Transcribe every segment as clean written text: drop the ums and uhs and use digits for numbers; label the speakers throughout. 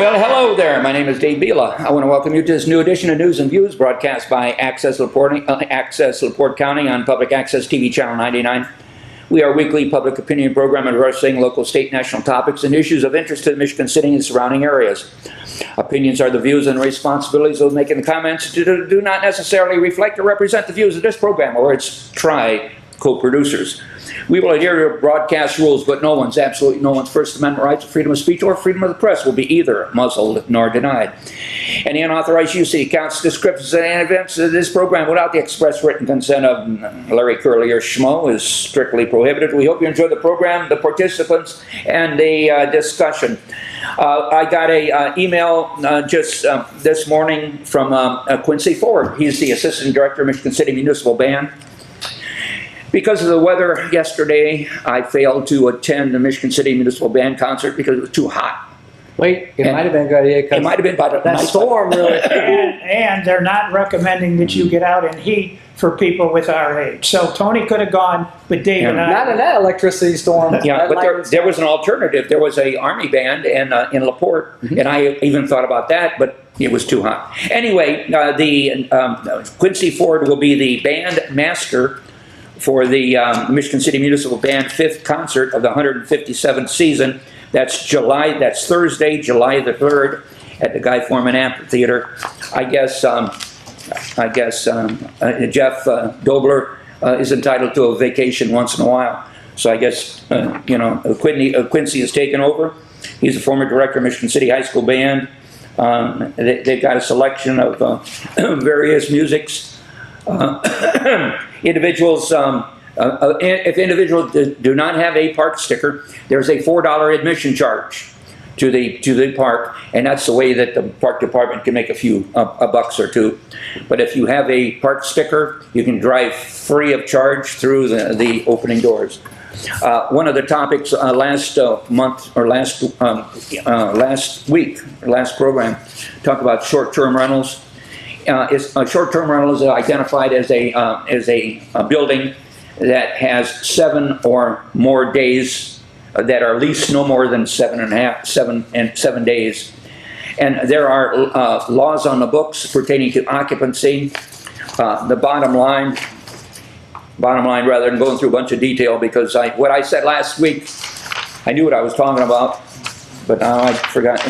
Speaker 1: Well, hello there. My name is Dave Bila. I want to welcome you to this new edition of News and Views broadcast by Access LaPorte County on Public Access TV Channel 99. We are a weekly public opinion program addressing local, state, national topics and issues of interest to Michigan City and surrounding areas. Opinions are the views and responsibilities of making the comments do not necessarily reflect or represent the views of this program or its co-producers. We will adhere to broadcast rules, but absolutely no one's First Amendment rights of freedom of speech or freedom of the press will be either muzzled nor denied. Any unauthorized use of accounts, descriptions, and events of this program without the express written consent of Larry Curly or Schmo is strictly prohibited. We hope you enjoy the program, the participants, and the discussion. I got an email just this morning from Quincy Ford. He's the Assistant Director of Michigan City Municipal Band. Because of the weather yesterday, I failed to attend the Michigan City Municipal Band concert because it was too hot.
Speaker 2: Wait, it might have been a good idea.
Speaker 1: It might have been by
Speaker 2: that storm really.
Speaker 3: and they're not recommending that you get out in heat for people with our age. So Tony could have gone, but Dave and I...
Speaker 2: Not in that electricity storm.
Speaker 1: Yeah, but there was an alternative. There was a Army band in LaPorte, and I even thought about that, but it was too hot. Anyway, Quincy Ford will be the band master for the Michigan City Municipal Band 5th concert of the 157th season. That's Thursday, July the 3rd at the Guy Foreman Amphitheater. I guess Jeff Dobler is entitled to a vacation once in a while. So I guess, Quincy has taken over. He's the former director of Michigan City High School Band. They've got a selection of various musics. Individuals, if individuals do not have a park sticker, there's a $4 admission charge to the park, and that's the way that the park department can make a few a bucks or two. But if you have a park sticker, you can drive free of charge through the opening doors. One of the topics last program talked about short-term rentals. Short-term rental is identified as a building that has 7 or more days that are leased no more than 7 days. And there are laws on the books pertaining to occupancy. The bottom line, rather than going through a bunch of detail, because what I said last week, I knew what I was talking about, but now I forgot.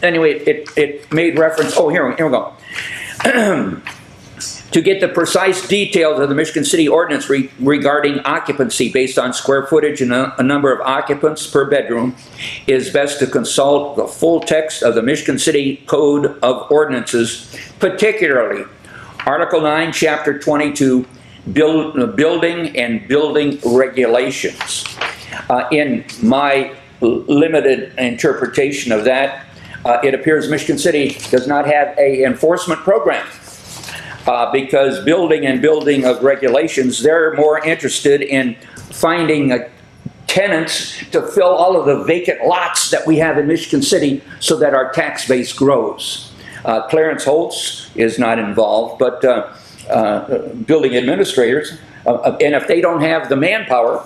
Speaker 1: Anyway, it made reference. Oh, here we go. To get the precise details of the Michigan City ordinance regarding occupancy based on square footage and a number of occupants per bedroom, it is best to consult the full text of the Michigan City Code of Ordinances, particularly Article 9, Chapter 22, Building and Building Regulations. In my limited interpretation of that, it appears Michigan City does not have an enforcement program because building and building of regulations, they're more interested in finding tenants to fill all of the vacant lots that we have in Michigan City so that our tax base grows. Clarence Holtz is not involved, but building administrators, and if they don't have the manpower,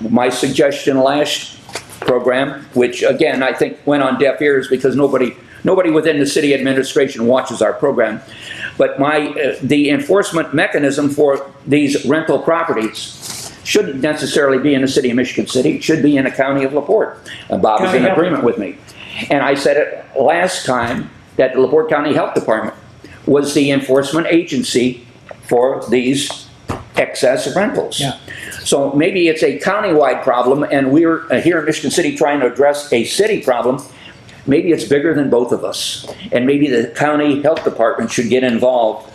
Speaker 1: my suggestion last program, which again I think went on deaf ears because nobody within the city administration watches our program. But the enforcement mechanism for these rental properties shouldn't necessarily be in the city of Michigan City. It should be in the county of LaPorte. And Bob is in agreement with me. And I said it last time that the LaPorte County Health Department was the enforcement agency for these excess rentals. Yeah. So maybe it's a countywide problem, and we're here in Michigan City trying to address a city problem. Maybe it's bigger than both of us, and maybe the county health department should get involved.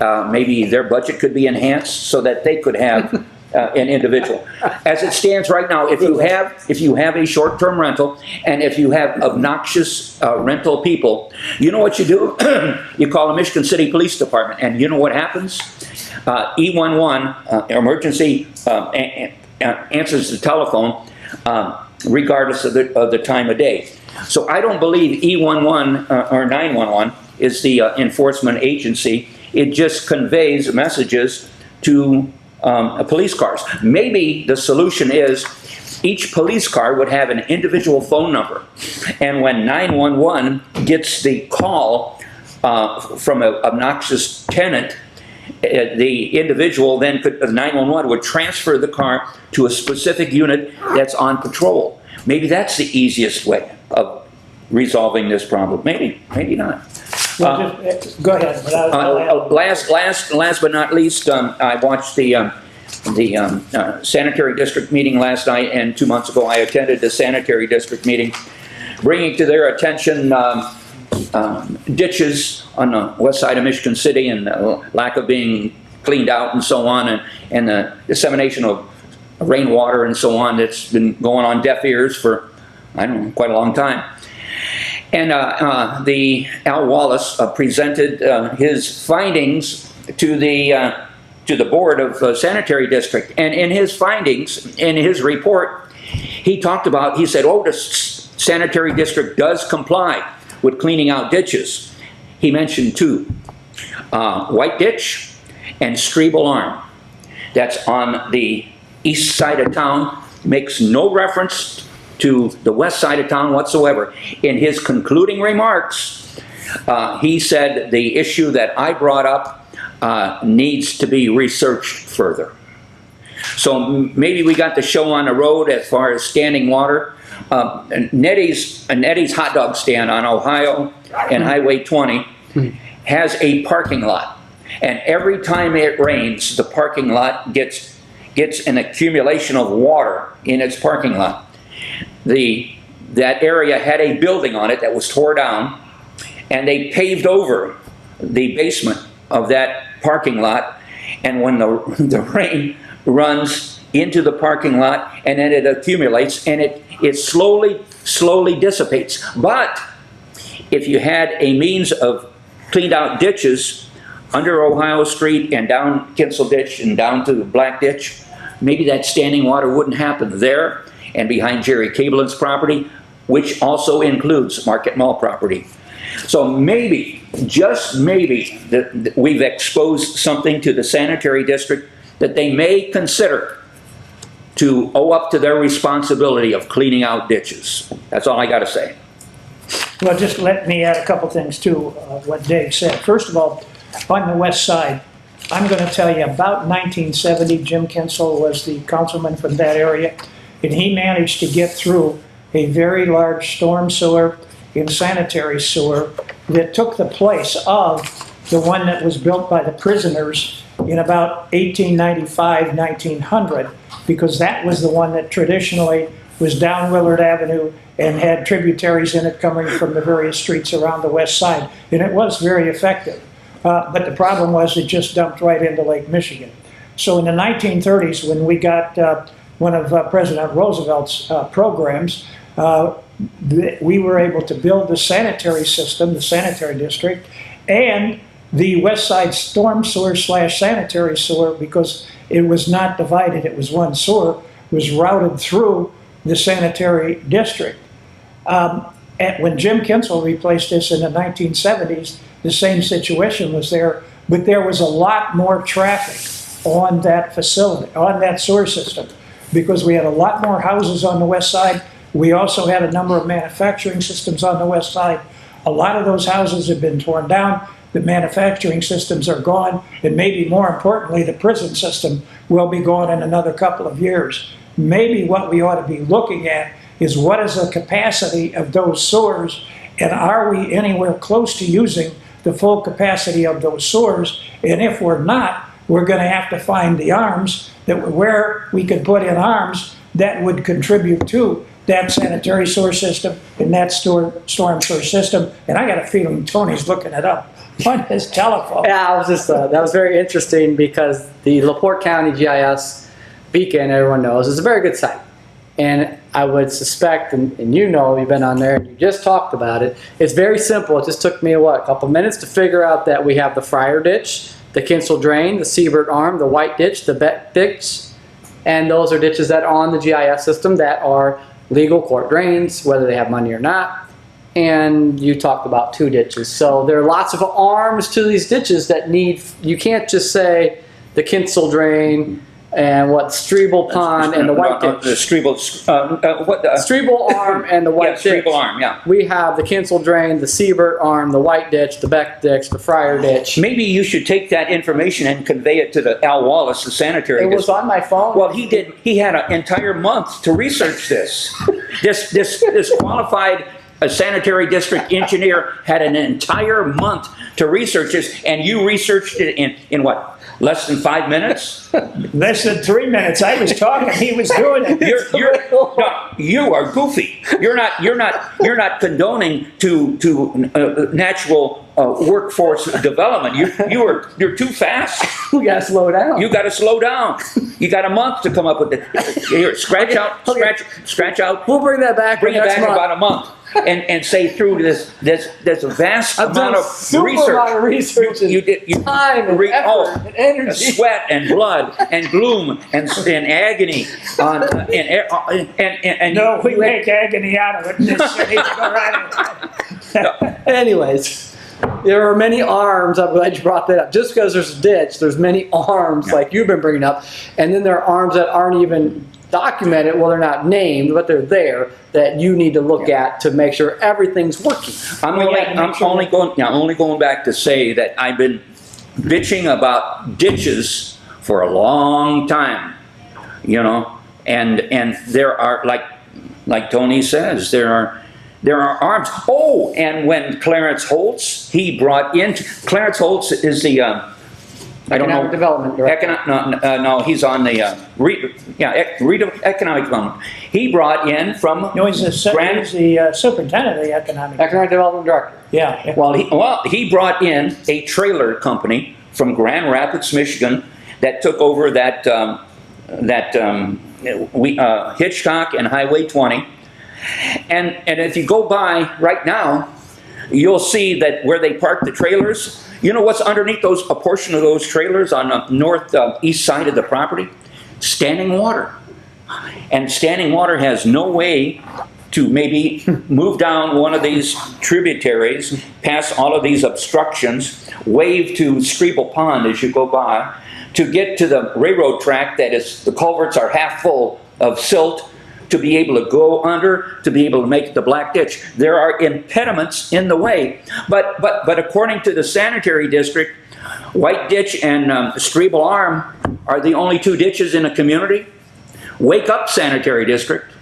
Speaker 1: Maybe their budget could be enhanced so that they could have an individual. As it stands right now, if you have a short-term rental, and if you have obnoxious rental people, you know what you do? You call the Michigan City Police Department, and you know what happens? E11 emergency answers the telephone regardless of the time of day. So I don't believe E11 or 911 is the enforcement agency. It just conveys messages to police cars. Maybe the solution is each police car would have an individual phone number. And when 911 gets the call from an obnoxious tenant, the individual then could, 911 would transfer the car to a specific unit that's on patrol. Maybe that's the easiest way of resolving this problem. Maybe, maybe not.
Speaker 3: Well, just, go ahead. But
Speaker 1: Last but not least, I watched the sanitary district meeting last night, and 2 months ago I attended the sanitary district meeting, bringing to their attention ditches on the west side of Michigan City and the lack of being cleaned out and so on, and the dissemination of rainwater and so on that's been going on deaf ears for, I don't know, quite a long time. And the Al Wallace presented his findings to the board of sanitary district, and in his findings, in his report, he talked about, he said, oh, the sanitary district does comply with cleaning out ditches. He mentioned two, White Ditch and Strebel Arm. That's on the east side of town, makes no reference to the west side of town whatsoever. In his concluding remarks, he said the issue that I brought up needs to be researched further. So maybe we got the show on the road as far as standing water. Nettie's hot dog stand on Ohio and Highway 20 has a parking lot. And every time it rains, the parking lot gets an accumulation of water in its parking lot. That area had a building on it that was tore down, and they paved over the basement of that parking lot, and when the rain runs into the parking lot, and then it accumulates, and it slowly dissipates. But if you had a means of cleaned out ditches under Ohio Street and down Kinsel Ditch and down to the Black Ditch, maybe that standing water wouldn't happen there and behind Jerry Cablin's property, which also includes Market Mall property. So maybe, just maybe, that we've exposed something to the sanitary district that they may consider to owe up to their responsibility of cleaning out ditches. That's all I got to say.
Speaker 3: Well, just let me add a couple things to what Dave said. First of all, on the west side, I'm going to tell you about 1970, Jim Kinsel was the councilman from that area, and he managed to get through a very large storm sewer and sanitary sewer that took the place of the one that was built by the prisoners in about 1895, 1900, because that was the one that traditionally was down Willard Avenue and had tributaries in it coming from the various streets around the west side, and it was very effective. But the problem was it just dumped right into Lake Michigan. So in the 1930s, when we got one of President Roosevelt's programs, we were able to build the sanitary system, the sanitary district, and the west side storm sewer / sanitary sewer, because it was not divided, it was one sewer, was routed through the sanitary district. And when Jim Kinsel replaced this in the 1970s, the same situation was there, but there was a lot more traffic on that facility, on that sewer system, because we had a lot more houses on the west side. We also had a number of manufacturing systems on the west side. A lot of those houses have been torn down. The manufacturing systems are gone, and maybe more importantly, the prison system will be gone in another couple of years. Maybe what we ought to be looking at is what is the capacity of those sewers, and are we anywhere close to using the full capacity of those sewers? And if we're not, we're going to have to find the arms where we could put in arms that would contribute to that sanitary sewer system and that storm sewer system. And I got a feeling Tony's looking it up on his telephone.
Speaker 2: Yeah, I was just, that was very interesting because the LaPorte County GIS beacon, everyone knows, is a very good site. And I would suspect, and you know, you've been on there and you just talked about it, it's very simple. It just took me, a couple minutes to figure out that we have the Friar Ditch, the Kinsel Drain, the Siebert Arm, the White Ditch, the Beck Ditch, and those are ditches that are on the GIS system that are legal court drains, whether they have money or not. And you talked about 2 ditches. So there are lots of arms to these ditches that need, you can't just say the Kinsel Drain and what Strebel Pond and the White
Speaker 1: The
Speaker 2: Ditch.
Speaker 1: Strebel,
Speaker 2: Strebel Arm and the
Speaker 1: yeah,
Speaker 2: White Ditch.
Speaker 1: Strebel Arm, yeah.
Speaker 2: We have the Kinsel Drain, the Siebert Arm, the White Ditch, the Beck Ditch, the Friar Ditch.
Speaker 1: Maybe you should take that information and convey it to the Al Wallace, the sanitary.
Speaker 2: It was on my phone.
Speaker 1: Well, he did. He had an entire month to research this. This qualified sanitary district engineer had an entire month to research this, and you researched it in what? Less than 5 minutes?
Speaker 3: Less than 3 minutes. I was talking, he was doing it.
Speaker 1: No, you are goofy. You're not condoning to natural workforce development. You're too fast.
Speaker 2: We gotta slow down.
Speaker 1: You got to slow down. You got a month to come up with it. Here, scratch out.
Speaker 2: We'll bring that back.
Speaker 1: Bring it
Speaker 2: next
Speaker 1: back in
Speaker 2: month.
Speaker 1: about a month. And say through this vast
Speaker 2: I've done
Speaker 1: amount
Speaker 2: a
Speaker 1: of
Speaker 2: super
Speaker 1: research.
Speaker 2: amount of research
Speaker 1: You
Speaker 2: and
Speaker 1: did
Speaker 2: time and effort and energy.
Speaker 1: sweat and blood and gloom and agony and
Speaker 3: No, we
Speaker 1: you had-
Speaker 3: make agony out of it in this city. Go right ahead.
Speaker 2: Anyways, there are many arms. I'm glad you brought that up. Just because there's a ditch, there's many arms like you've been bringing up, and then there are arms that aren't even documented. Well, they're not named, but they're there that you need to look at to make sure everything's working.
Speaker 1: I'm only going back to say that I've been bitching about ditches for a long time, you know, and there are, like Tony says, there are arms. Oh, and when Clarence Holtz, he brought in, Clarence Holtz is the, I don't know.
Speaker 2: Economic Development Director.
Speaker 1: No, he's on the, economic development. He brought in from
Speaker 3: No, he's the superintendent of the economic.
Speaker 2: Economic Development Director.
Speaker 3: Yeah.
Speaker 1: he brought in a trailer company from Grand Rapids, Michigan, that took over Hitchcock and Highway 20. And if you go by right now, you'll see that where they park the trailers, you know what's underneath a portion of those trailers on the northeast side of the property? Standing water. And standing water has no way to maybe move down one of these tributaries, pass all of these obstructions, wave to Strebel Pond as you go by, to get to the railroad track that is, the culverts are half full of silt, to be able to go under, to be able to make the Black Ditch. There are impediments in the way. But according to the sanitary district, White Ditch and Strebel Arm are the only two ditches in a community. Wake up, sanitary district.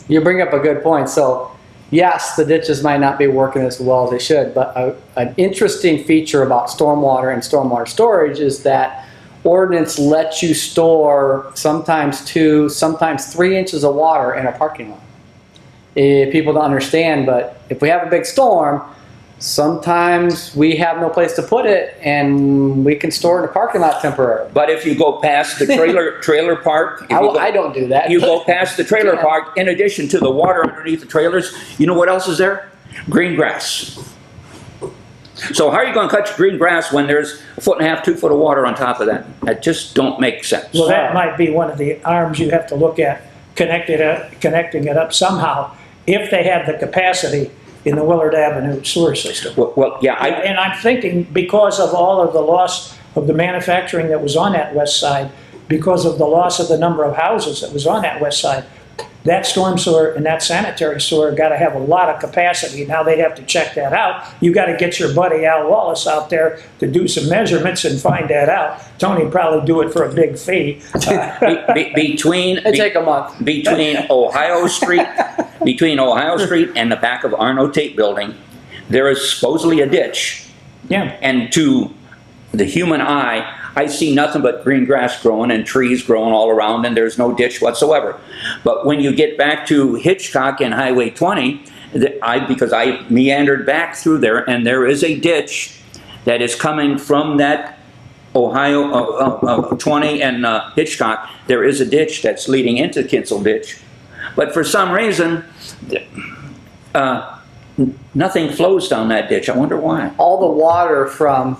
Speaker 2: You bring up a good point. So, yes, the ditches might not be working as well as they should, but an interesting feature about stormwater and stormwater storage is that ordinance lets you store sometimes 2, sometimes 3 inches of water in a parking lot. People don't understand, but if we have a big storm, sometimes we have no place to put it, and we can store it in a parking lot temporarily.
Speaker 1: But if you go past the trailer park,
Speaker 2: I don't do that.
Speaker 1: You go past the trailer
Speaker 2: Yeah.
Speaker 1: park, in addition to the water underneath the trailers, you know what else is there? Green grass. So how are you going to cut your green grass when there's 1.5 feet, 2 foot of water on top of that? That just don't make sense.
Speaker 3: Well, that might be one of the arms you have to look at, connecting it up somehow, if they have the capacity in the Willard Avenue sewer system.
Speaker 1: Well, yeah,
Speaker 3: And I'm thinking because of all of the loss of the manufacturing that was on that west side, because of the loss of the number of houses that was on that west side, that storm sewer and that sanitary sewer got to have a lot of capacity. Now they'd have to check that out. You got to get your buddy Al Wallace out there to do some measurements and find that out. Tony would probably do it for a big fee.
Speaker 2: It take a month.
Speaker 1: Between Ohio Street and the back of Arno Tate Building, there is supposedly a ditch.
Speaker 3: Yeah.
Speaker 1: And to the human eye, I see nothing but green grass growing and trees growing all around, and there's no ditch whatsoever. But when you get back to Hitchcock and Highway 20, because I meandered back through there, and there is a ditch that is coming from that Ohio 20 and Hitchcock. There is a ditch that's leading into Kinsel Ditch. But for some reason, nothing flows down that ditch. I wonder why.
Speaker 2: All the water from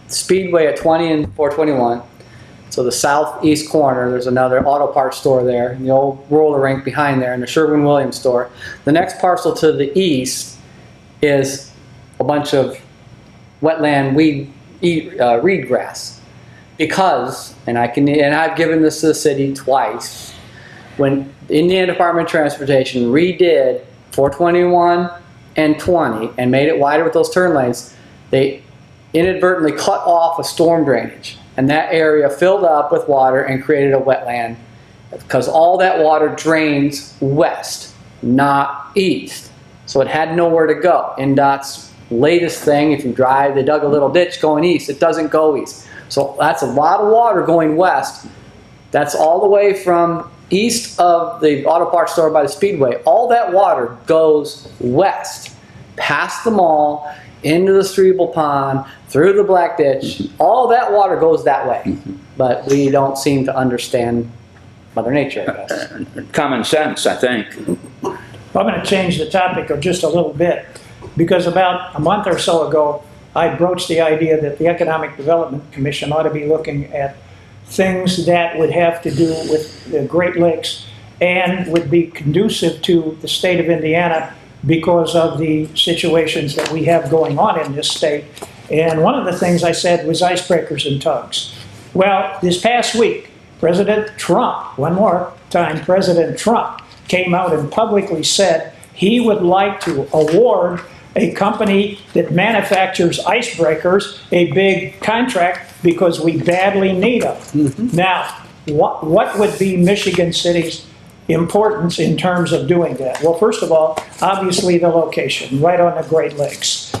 Speaker 2: Speedway at 20 and 421, so the southeast corner, there's another auto parts store there, and the old roller rink behind there, and the Sherwin-Williams store. The next parcel to the east is a bunch of wetland reed grass. Because, and I've given this to the city twice, when the Indiana Department of Transportation redid 421 and 20 and made it wider with those turn lanes, they inadvertently cut off a storm drainage. And that area filled up with water and created a wetland because all that water drains west, not east. So it had nowhere to go. NDOT's latest thing, if you drive, they dug a little ditch going east. It doesn't go east. So that's a lot of water going west. That's all the way from east of the auto parts store by the Speedway. All that water goes west, past the mall, into the Strebel Pond, through the Black Ditch. All that water goes that way. But we don't seem to understand Mother Nature, I guess.
Speaker 1: Common sense, I think.
Speaker 3: I'm going to change the topic just a little bit, because about a month or so ago, I broached the idea that the Economic Development Commission ought to be looking at things that would have to do with the Great Lakes and would be conducive to the state of Indiana because of the situations that we have going on in this state. And one of the things I said was icebreakers and tugs. Well, this past week, President Trump, one more time, President Trump came out and publicly said he would like to award a company that manufactures icebreakers a big contract because we badly need them. Now, what would be Michigan City's importance in terms of doing that? Well, first of all, obviously the location, right on the Great Lakes.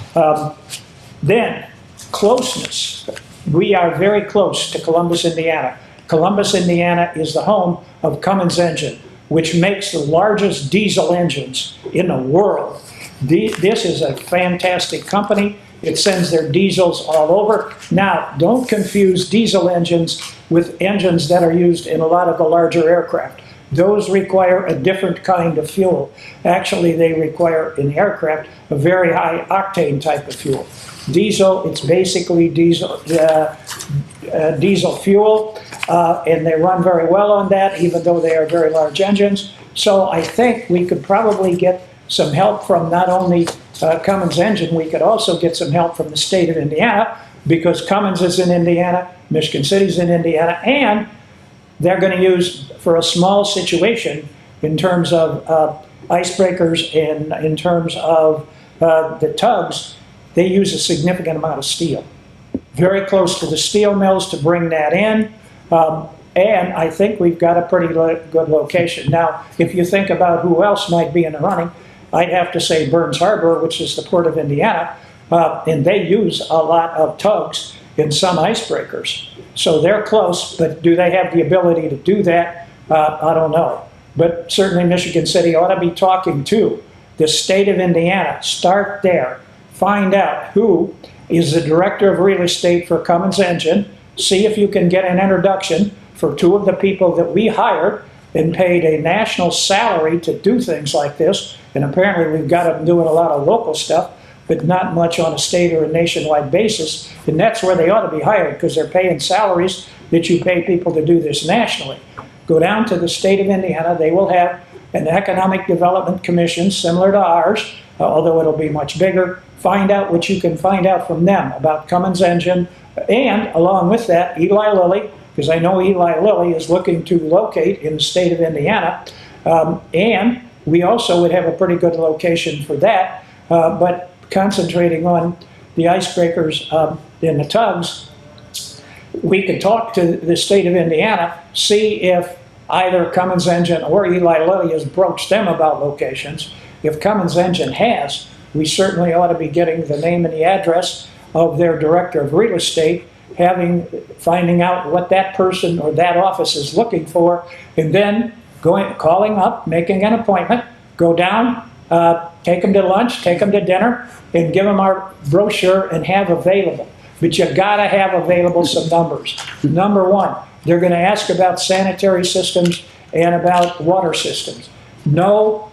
Speaker 3: Then, closeness. We are very close to Columbus, Indiana. Columbus, Indiana is the home of Cummins Engine, which makes the largest diesel engines in the world. This is a fantastic company. It sends their diesels all over. Now, don't confuse diesel engines with engines that are used in a lot of the larger aircraft. Those require a different kind of fuel. Actually, they require, in the aircraft, a very high octane type of fuel. Diesel, it's basically diesel fuel, and they run very well on that, even though they are very large engines. So I think we could probably get some help from not only Cummins Engine, we could also get some help from the state of Indiana, because Cummins is in Indiana, Michigan City's in Indiana, and they're going to use, for a small situation, in terms of icebreakers and in terms of the tugs, they use a significant amount of steel. Very close to the steel mills to bring that in. And I think we've got a pretty good location. Now, if you think about who else might be in the running, I'd have to say Burns Harbor, which is the port of Indiana, and they use a lot of tugs in some icebreakers. So they're close, but do they have the ability to do that? I don't know. But certainly Michigan City ought to be talking to the state of Indiana. Start there. Find out who is the director of real estate for Cummins Engine. See if you can get an introduction for two of the people that we hired and paid a national salary to do things like this. And apparently we've got them doing a lot of local stuff, but not much on a state or a nationwide basis. And that's where they ought to be hired, because they're paying salaries that you pay people to do this nationally. Go down to the state of Indiana. They will have an economic development commission similar to ours, although it'll be much bigger. Find out what you can find out from them about Cummins Engine. And along with that, Eli Lilly, because I know Eli Lilly is looking to locate in the state of Indiana. And we also would have a pretty good location for that. But concentrating on the icebreakers and the tugs, we could talk to the state of Indiana, see if either Cummins Engine or Eli Lilly has broached them about locations. If Cummins Engine has, we certainly ought to be getting the name and the address of their director of real estate, finding out what that person or that office is looking for, and then calling up, making an appointment, go down, take them to lunch, take them to dinner, and give them our brochure and have available. But you gotta have available some numbers. Number one, they're gonna ask about sanitary systems and about water systems. Know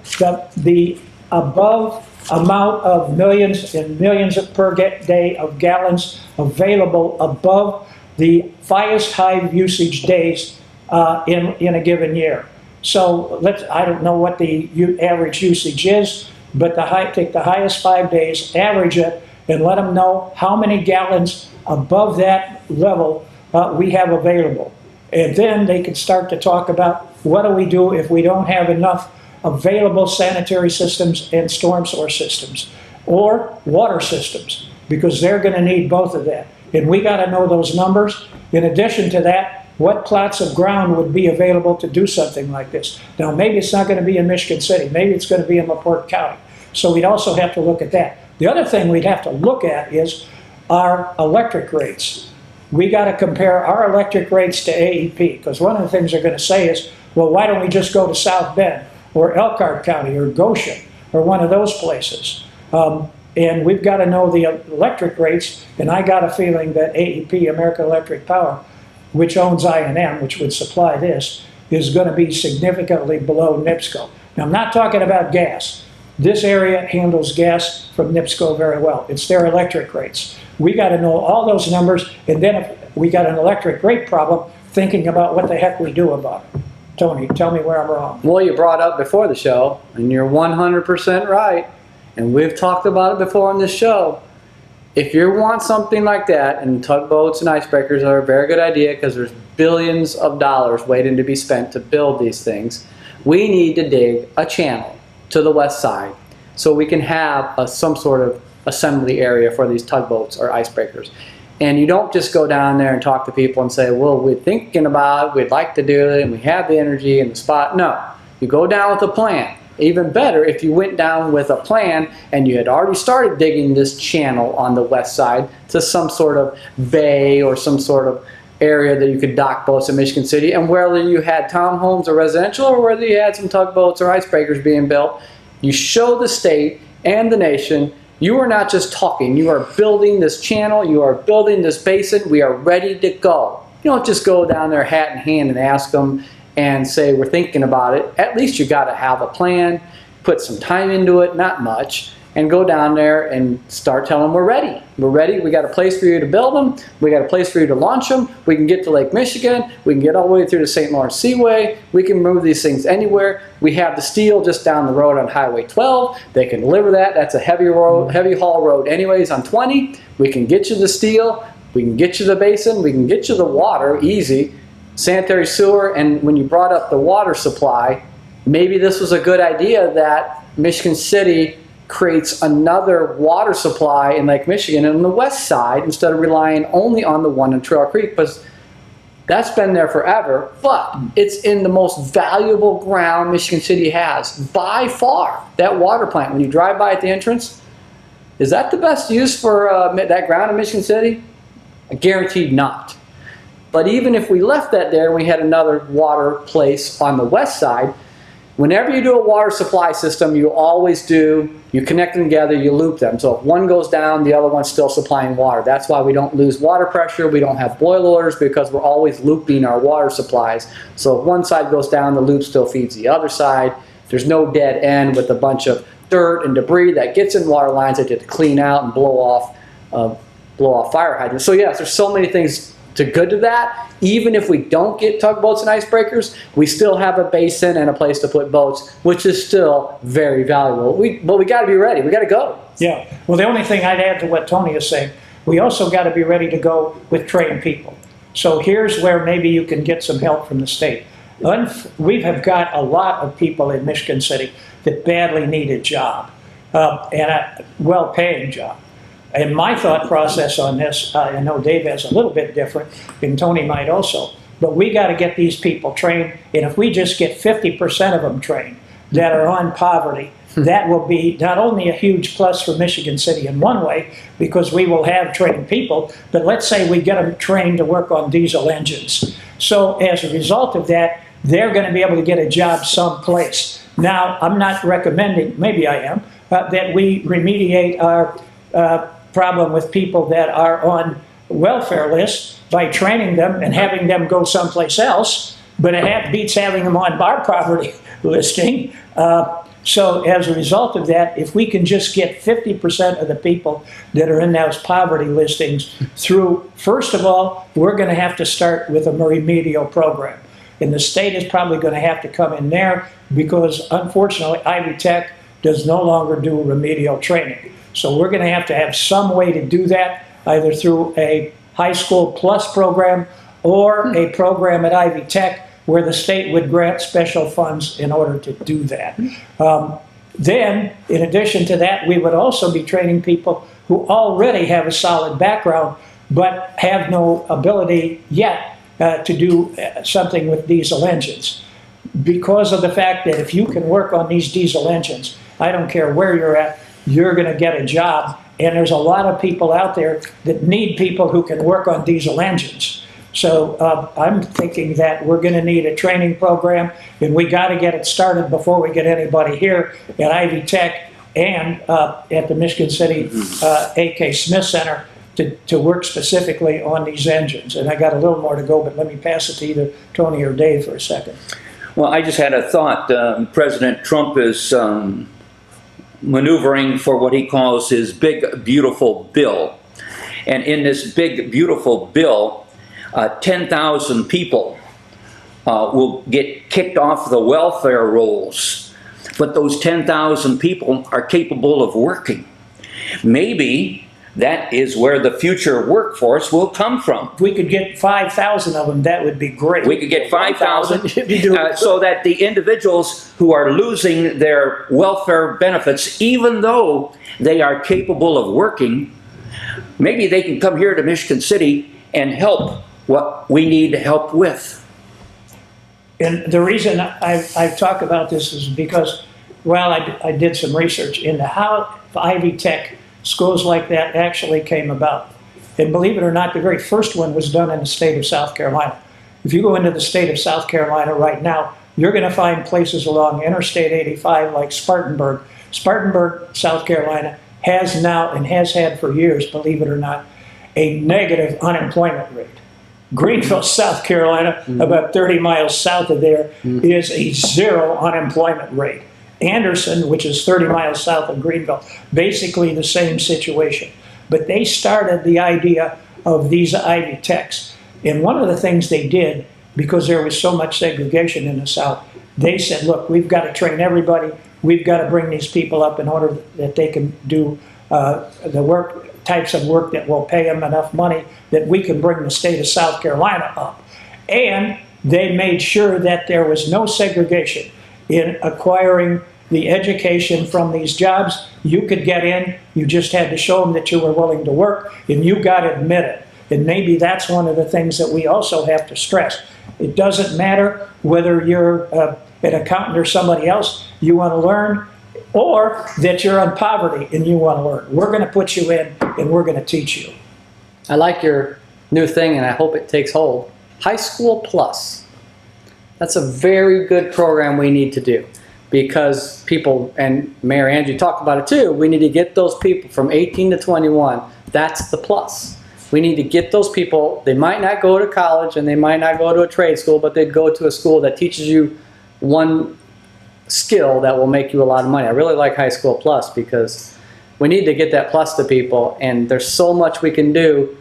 Speaker 3: the above amount of millions and millions per day of gallons available above the highest high usage days in a given year. So I don't know what the average usage is, but take the highest 5 days, average it, and let them know how many gallons above that level we have available. And then they can start to talk about what do we do if we don't have enough available sanitary systems and storm sewer systems or water systems, because they're going to need both of that. And we got to know those numbers. In addition to that, what plots of ground would be available to do something like this? Now, maybe it's not going to be in Michigan City. Maybe it's going to be in LaPorte County. So we'd also have to look at that. The other thing we'd have to look at is our electric rates. We got to compare our electric rates to AEP, because one of the things they're going to say is, well, why don't we just go to South Bend or Elkhart County or Goshen or one of those places? And we've got to know the electric rates, and I got a feeling that AEP, American Electric Power, which owns I&M, which would supply this, is going to be significantly below NIPSCO. Now, I'm not talking about gas. This area handles gas from NIPSCO very well. It's their electric rates. We got to know all those numbers, and then if we got an electric rate problem, thinking about what the heck we do about it. Tony, tell me where I'm wrong.
Speaker 2: Well, you brought up before the show, and you're 100% right, and we've talked about it before on this show. If you want something like that, and tugboats and icebreakers are a very good idea because there's billions of dollars waiting to be spent to build these things, we need to dig a channel to the west side so we can have some sort of assembly area for these tugboats or icebreakers. And you don't just go down there and talk to people and say, well, we're thinking about it, we'd like to do it, and we have the energy and the spot. No, you go down with a plan. Even better if you went down with a plan and you had already started digging this channel on the west side to some sort of bay or some sort of area that you could dock boats in Michigan City, and whether you had townhomes or residential or whether you had some tugboats or icebreakers being built, you show the state and the nation you are not just talking, you are building this channel, you are building this basin, we are ready to go. You don't just go down there hat in hand and ask them and say we're thinking about it. At least you got to have a plan, put some time into it, not much, and go down there and start telling them we're ready. We're ready, we got a place for you to build them, we got a place for you to launch them, we can get to Lake Michigan, we can get all the way through the St. Lawrence Seaway, we can move these things anywhere. We have the steel just down the road on Highway 12, they can deliver that, that's a heavy haul road anyways on 20, we can get you the steel, we can get you the basin, we can get you the water, easy, sanitary sewer, and when you brought up the water supply, maybe this was a good idea that Michigan City creates another water supply in Lake Michigan on the west side instead of relying only on the one in Trail Creek, because that's been there forever, but it's in the most valuable ground Michigan City has by far. That water plant, when you drive by at the entrance, is that the best use for that ground in Michigan City? Guaranteed not. But even if we left that there and we had another water place on the west side, whenever you do a water supply system, you always do, you connect them together, you loop them. So if one goes down, the other one's still supplying water. That's why we don't lose water pressure, we don't have boil orders, because we're always looping our water supplies. So if one side goes down, the loop still feeds the other side. There's no dead end with a bunch of dirt and debris that gets in water lines that you have to clean out and blow off fire hydrants. So yes, there's so many things good to that. Even if we don't get tugboats and icebreakers, we still have a basin and a place to put boats, which is still very valuable. But we got to be ready. We got to go.
Speaker 3: Yeah. Well, the only thing I'd add to what Tony is saying, we also got to be ready to go with trained people. So here's where maybe you can get some help from the state. We have got a lot of people in Michigan City that badly need a job, and a well-paying job. And my thought process on this, I know Dave has a little bit different, and Tony might also, but we got to get these people trained, and if we just get 50% of them trained that are on poverty, that will be not only a huge plus for Michigan City in one way, because we will have trained people, but let's say we get them trained to work on diesel engines. So as a result of that, they're going to be able to get a job someplace. Now, I'm not recommending, maybe I am, that we remediate our problem with people that are on welfare lists by training them and having them go someplace else, but it beats having them on our poverty listing. So as a result of that, if we can just get 50% of the people that are in those poverty listings through, first of all, we're going to have to start with a remedial program. And the state is probably going to have to come in there because, unfortunately, Ivy Tech does no longer do remedial training. So we're going to have some way to do that, either through a high school plus program or a program at Ivy Tech where the state would grant special funds in order to do that. Then, in addition to that, we would also be training people who already have a solid background but have no ability yet to do something with diesel engines. Because of the fact that if you can work on these diesel engines, I don't care where you're at, you're going to get a job. And there's a lot of people out there that need people who can work on diesel engines. So I'm thinking that we're going to need a training program, and we got to get it started before we get anybody here at Ivy Tech and at the Michigan City A.K. Smith Center to work specifically on these engines. And I got a little more to go, but let me pass it to either Tony or Dave for a second.
Speaker 1: Well, I just had a thought. President Trump is maneuvering for what he calls his big, beautiful bill. And in this big, beautiful bill, 10,000 people will get kicked off the welfare rolls. But those 10,000 people are capable of working. Maybe that is where the future workforce will come from.
Speaker 3: If we could get 5,000 of them, that would be great.
Speaker 1: We could get 5,000
Speaker 3: You'd be doing
Speaker 1: so that the individuals who are losing their welfare benefits, even though they are capable of working, maybe they can come here to Michigan City and help what we need help with.
Speaker 3: And the reason I talk about this is because, well, I did some research into how Ivy Tech schools like that actually came about. And believe it or not, the very first one was done in the state of South Carolina. If you go into the state of South Carolina right now, you're going to find places along Interstate 85 like Spartanburg. Spartanburg, South Carolina, has now and has had for years, believe it or not, a negative unemployment rate. Greenville, South Carolina, about 30 miles south of there, is a 0 unemployment rate. Anderson, which is 30 miles south of Greenville, basically the same situation. But they started the idea of these Ivy Techs. And one of the things they did, because there was so much segregation in the South, they said, look, we've got to train everybody. We've got to bring these people up in order that they can do the types of work that will pay them enough money that we can bring the state of South Carolina up. And they made sure that there was no segregation in acquiring the education from these jobs. You could get in, you just had to show them that you were willing to work, and you got admitted. And maybe that's one of the things that we also have to stress. It doesn't matter whether you're an accountant or somebody else, you want to learn, or that you're on poverty and you want to learn. We're going to put you in and we're going to teach you.
Speaker 2: I like your new thing, and I hope it takes hold. High School Plus. That's a very good program we need to do, because people, and Mayor Angie talked about it too, we need to get those people from 18 to 21. That's the plus. We need to get those people. They might not go to college and they might not go to a trade school, but they'd go to a school that teaches you one skill that will make you a lot of money. I really like High School Plus because we need to get that plus to people, and there's so much we can do.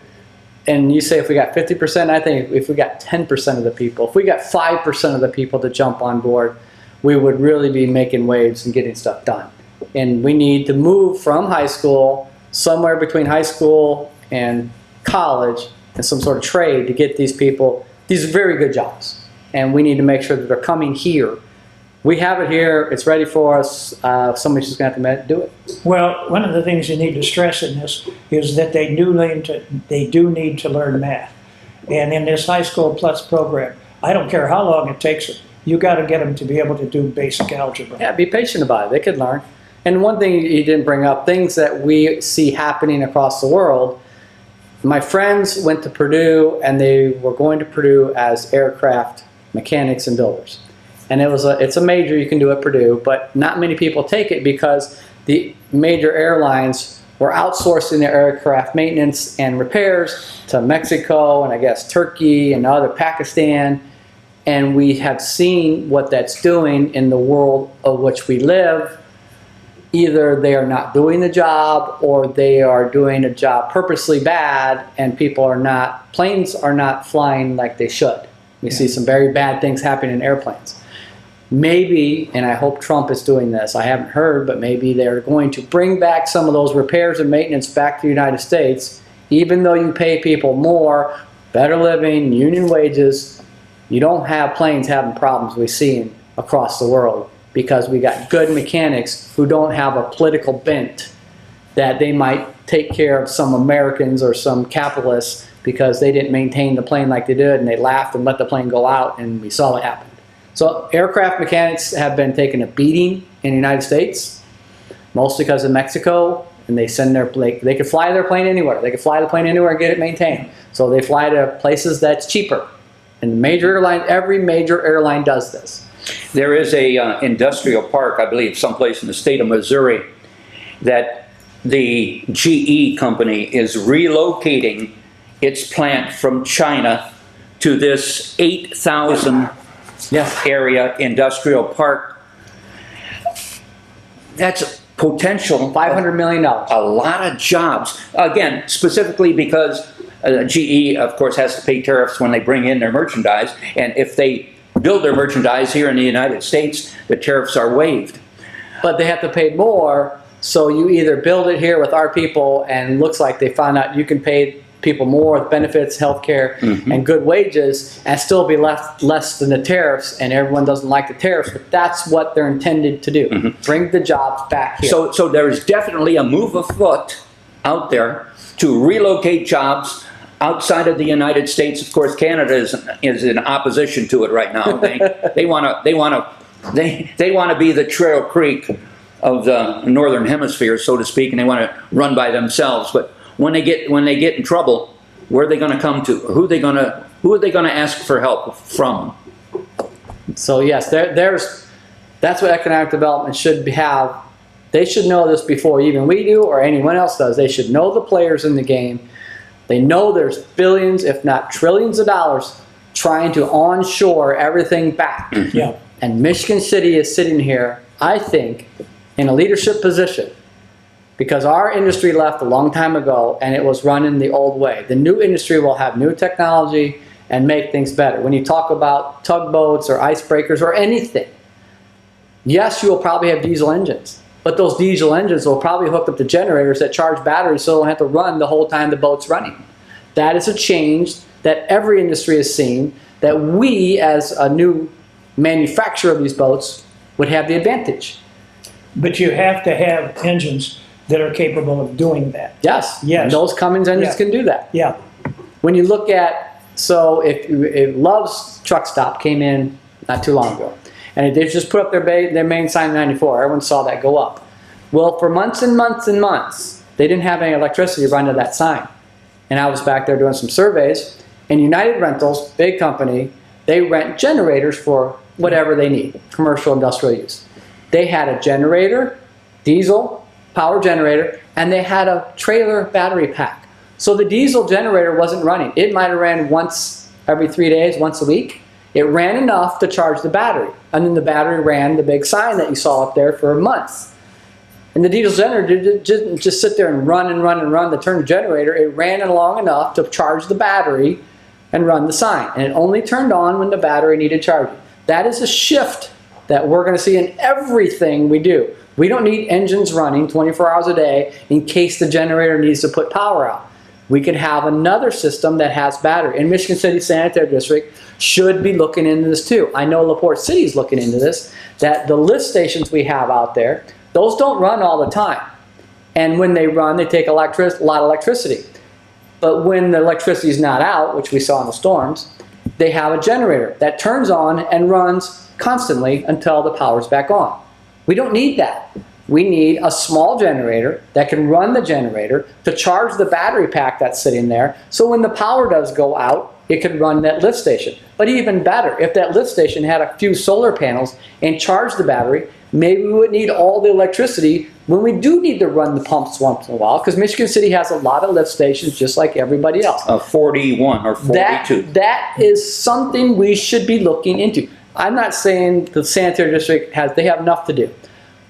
Speaker 2: And you say if we got 50%, I think if we got 10% of the people, if we got 5% of the people to jump on board, we would really be making waves and getting stuff done. And we need to move from high school, somewhere between high school and college, and some sort of trade to get these people these very good jobs. And we need to make sure that they're coming here. We have it here, it's ready for us, somebody's just going to have to do it.
Speaker 3: Well, one of the things you need to stress in this is that they do need to learn math. And in this High School Plus program, I don't care how long it takes them, you got to get them to be able to do basic algebra.
Speaker 2: Yeah, be patient about it. They could learn. And one thing you didn't bring up, things that we see happening across the world. My friends went to Purdue, and they were going to Purdue as aircraft mechanics and builders. And it's a major you can do at Purdue, but not many people take it because the major airlines were outsourcing their aircraft maintenance and repairs to Mexico and I guess Turkey and other Pakistan. And we have seen what that's doing in the world of which we live. Either they are not doing the job or they are doing a job purposely bad, and planes are not flying like they should. We see some very bad things happening in airplanes. Maybe, and I hope Trump is doing this, I haven't heard, but maybe they're going to bring back some of those repairs and maintenance back to the United States even though you pay people more, better living, union wages, you don't have planes having problems we see across the world because we got good mechanics who don't have a political bent that they might take care of some Americans or some capitalists because they didn't maintain the plane like they did and they laughed and let the plane go out and we saw what happened. So aircraft mechanics have been taking a beating in the United States, mostly because of Mexico, and they send their plane, they could fly their plane anywhere. They could fly the plane anywhere and get it maintained. So they fly to places that's cheaper. And major airline, every major airline does this.
Speaker 1: There is a industrial park, I believe, someplace in the state of Missouri, that the GE company is relocating its plant from China to this 8,000
Speaker 2: Yes.
Speaker 1: area industrial park. That's potential.
Speaker 2: $500 million.
Speaker 1: A lot of jobs. Again, specifically because GE, of course, has to pay tariffs when they bring in their merchandise. And if they build their merchandise here in the United States, the tariffs are waived.
Speaker 2: But they have to pay more, so you either build it here with our people and it looks like they found out you can pay people more with benefits, health care, and good wages and still be left less than the tariffs, and everyone doesn't like the tariffs, but that's what they're intended to do. Bring the jobs back here.
Speaker 1: So there is definitely a move afoot out there to relocate jobs outside of the United States. Of course, Canada is in opposition to it right now. They want to be the Trail Creek of the Northern Hemisphere, so to speak, and they want to run by themselves. But when they get in trouble, where are they going to come to? Who are they going to ask for help from?
Speaker 2: So yes, that's what economic development should have. They should know this before even we do or anyone else does. They should know the players in the game. They know there's billions, if not trillions of dollars trying to onshore everything back.
Speaker 3: Yeah.
Speaker 2: And Michigan City is sitting here, I think, in a leadership position because our industry left a long time ago and it was run in the old way. The new industry will have new technology and make things better. When you talk about tugboats or icebreakers or anything, yes, you will probably have diesel engines, but those diesel engines will probably hook up to generators that charge batteries so they don't have to run the whole time the boat's running. That is a change that every industry has seen, that we as a new manufacturer of these boats would have the advantage.
Speaker 3: But you have to have engines that are capable of doing that.
Speaker 2: Yes,
Speaker 3: Yes.
Speaker 2: and those Cummins engines
Speaker 3: Yeah.
Speaker 2: can do that.
Speaker 3: Yeah.
Speaker 2: When you look at, so if Love's Truck Stop came in not too long ago, and they just put up their main sign in 94, everyone saw that go up. Well, for months and months and months, they didn't have any electricity run to that sign. And I was back there doing some surveys, and United Rentals, big company, they rent generators for whatever they need, commercial, industrial use. They had a generator, diesel, power generator, and they had a trailer battery pack. So the diesel generator wasn't running. It might have ran once every 3 days, once a week. It ran enough to charge the battery. And then the battery ran the big sign that you saw up there for months. And the diesel generator didn't just sit there and run and run and run the turn generator. It ran long enough to charge the battery and run the sign. And it only turned on when the battery needed charging. That is a shift that we're going to see in everything we do. We don't need engines running 24 hours a day in case the generator needs to put power out. We could have another system that has battery. And Michigan City Sanitary District should be looking into this too. I know LaPorte City is looking into this, that the lift stations we have out there, those don't run all the time. And when they run, they take a lot of electricity. But when the electricity is not out, which we saw in the storms, they have a generator that turns on and runs constantly until the power's back on. We don't need that. We need a small generator that can run the generator to charge the battery pack that's sitting there, so when the power does go out, it can run that lift station. But even better, if that lift station had a few solar panels and charged the battery, maybe we wouldn't need all the electricity when we do need to run the pumps once in a while, because Michigan City has a lot of lift stations just like everybody else.
Speaker 1: 41 or 42.
Speaker 2: That is something we should be looking into. I'm not saying the sanitary district they have enough to do,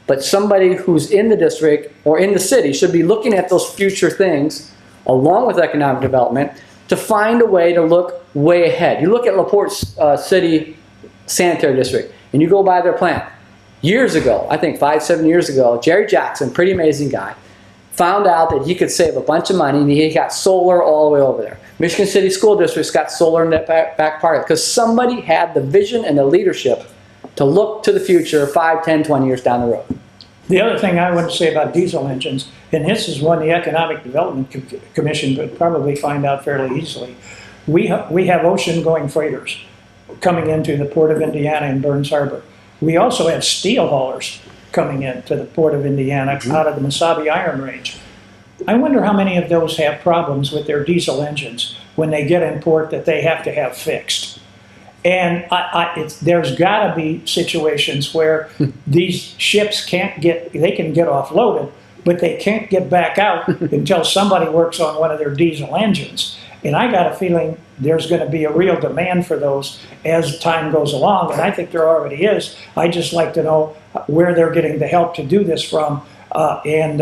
Speaker 2: but somebody who's in the district or in the city should be looking at those future things along with economic development to find a way to look way ahead. You look at LaPorte City Sanitary District and you go by their plant. Years ago, I think 5-7 years ago, Jerry Jackson, pretty amazing guy, found out that he could save a bunch of money, and he got solar all the way over there. Michigan City School District's got solar in that back part, because somebody had the vision and the leadership to look to the future 5, 10, 20 years down the road.
Speaker 3: The other thing I want to say about diesel engines, and this is one the Economic Development Commission could probably find out fairly easily. We have ocean-going freighters coming into the Port of Indiana in Burns Harbor. We also have steel haulers coming into the Port of Indiana out of the Mesabi Iron Range. I wonder how many of those have problems with their diesel engines when they get in port that they have to have fixed. And there's got to be situations where these ships they can get offloaded, but they can't get back out until somebody works on one of their diesel engines. And I got a feeling there's going to be a real demand for those as time goes along, and I think there already is. I just like to know where they're getting the help to do this from, and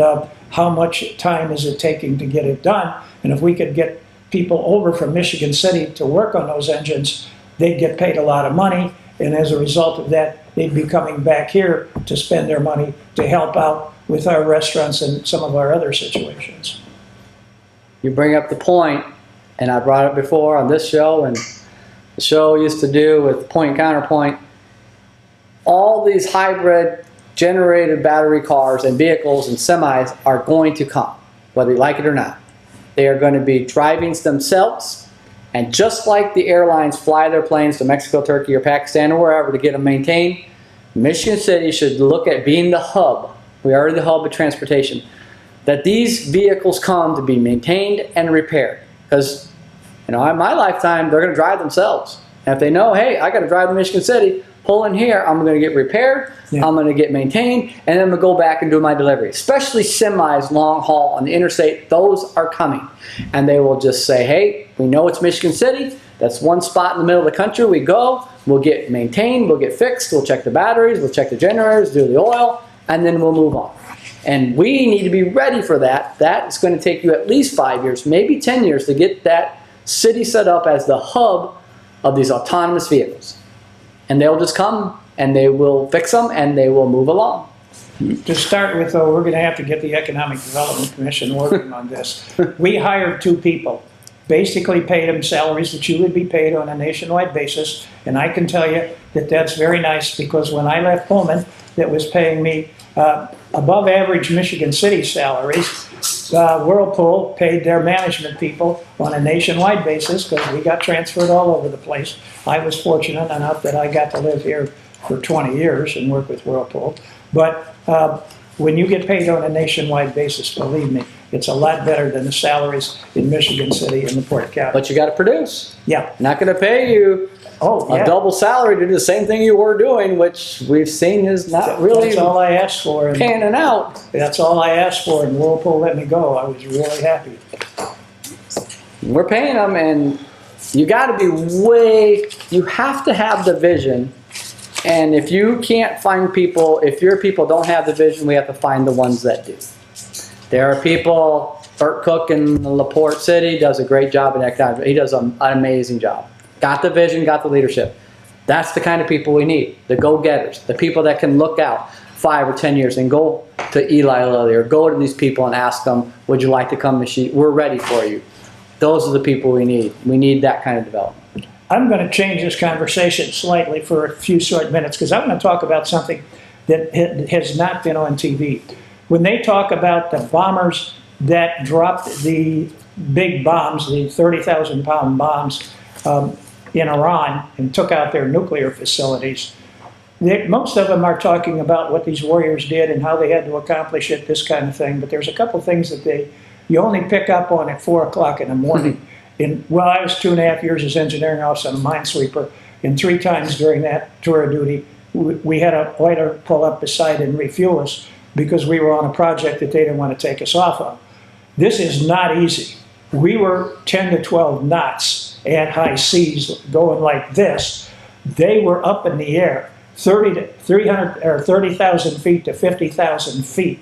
Speaker 3: how much time is it taking to get it done. And if we could get people over from Michigan City to work on those engines, they'd get paid a lot of money, and as a result of that, they'd be coming back here to spend their money to help out with our restaurants and some of our other situations.
Speaker 2: You bring up the point, and I brought it before on this show, and the show used to do with point and counterpoint. All these hybrid generated battery cars and vehicles and semis are going to come, whether you like it or not. They are going to be driving themselves, and just like the airlines fly their planes to Mexico, Turkey, or Pakistan, or wherever to get them maintained, Michigan City should look at being the hub. We are the hub of transportation. That these vehicles come to be maintained and repaired. Because, in my lifetime, they're going to drive themselves. And if they know, hey, I got to drive to Michigan City, pull in here, I'm going to get repaired, I'm going to get maintained, and then I'm going to go back and do my delivery. Especially semis, long haul on the interstate, those are coming. And they will just say, hey, we know it's Michigan City, that's one spot in the middle of the country, we go, we'll get maintained, we'll get fixed, we'll check the batteries, we'll check the generators, do the oil, and then we'll move on. And we need to be ready for that. That is going to take you at least 5 years, maybe 10 years to get that city set up as the hub of these autonomous vehicles. And they'll just come and they will fix them and they will move along.
Speaker 3: To start with, though, we're going to have to get the Economic Development Commission working on this. We hired 2 people, basically paid them salaries that you would be paid on a nationwide basis, and I can tell you that that's very nice, because when I left Pullman, that was paying me above average Michigan City salaries. Whirlpool paid their management people on a nationwide basis, because we got transferred all over the place. I was fortunate enough that I got to live here for 20 years and work with Whirlpool. But when you get paid on a nationwide basis, believe me, it's a lot better than the salaries in Michigan City and the Port County.
Speaker 2: But you got to produce.
Speaker 3: Yeah.
Speaker 2: Not going to pay you a double salary to do the same thing you were doing, which we've seen is not really
Speaker 3: That's all I asked for. And
Speaker 2: panning out.
Speaker 3: that's all I asked for, and Whirlpool let me go. I was really happy.
Speaker 2: We're paying them, and you got to be you have to have the vision. And if you can't find people, if your people don't have the vision, we have to find the ones that do. There are people, Bert Cook in LaPorte City does a great job in economics. He does an amazing job. Got the vision, got the leadership. That's the kind of people we need, the go-getters, the people that can look out 5 or 10 years and go to Eli Lilly or go to these people and ask them, would you like to come to We're ready for you. Those are the people we need. We need that kind of development.
Speaker 3: I'm going to change this conversation slightly for a few short minutes, because I'm going to talk about something that has not been on TV. When they talk about the bombers that dropped the big bombs, the 30,000-pound bombs in Iran and took out their nuclear facilities, most of them are talking about what these warriors did and how they had to accomplish it, this kind of thing. But there's a couple things that you only pick up on at 4 o'clock in the morning. Well, I was 2.5 years as engineering officer and a minesweeper, and 3 times during that tour of duty, we had a oiler pull up beside and refuel us because we were on a project that they didn't want to take us off of. This is not easy. We were 10 to 12 knots at high seas going like this. They were up in the air, 30,000 feet to 50,000 feet.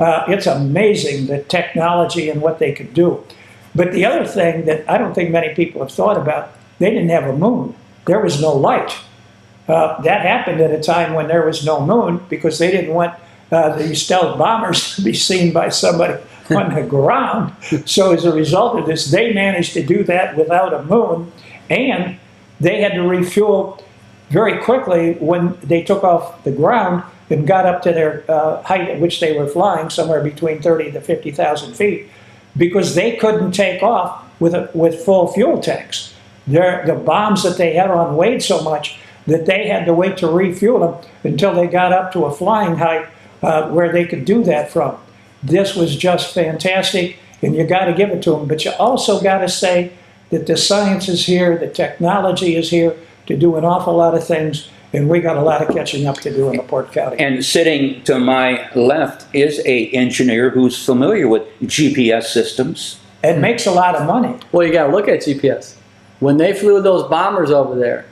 Speaker 3: It's amazing the technology and what they could do. But the other thing that I don't think many people have thought about, they didn't have a moon. There was no light. That happened at a time when there was no moon because they didn't want these stealth bombers to be seen by somebody on the ground. So as a result of this, they managed to do that without a moon, and they had to refuel very quickly when they took off the ground and got up to their height at which they were flying, somewhere between 30 to 50,000 feet, because they couldn't take off with full fuel tanks. The bombs that they had on weighed so much that they had to wait to refuel them until they got up to a flying height where they could do that from. This was just fantastic, and you got to give it to them. But you also got to say that the science is here, the technology is here to do an awful lot of things, and we got a lot of catching up to do in LaPorte County.
Speaker 1: And sitting to my left is a engineer who's familiar with GPS systems.
Speaker 3: It makes a lot of money.
Speaker 2: Well, you got to look at GPS. When they flew those bombers over there,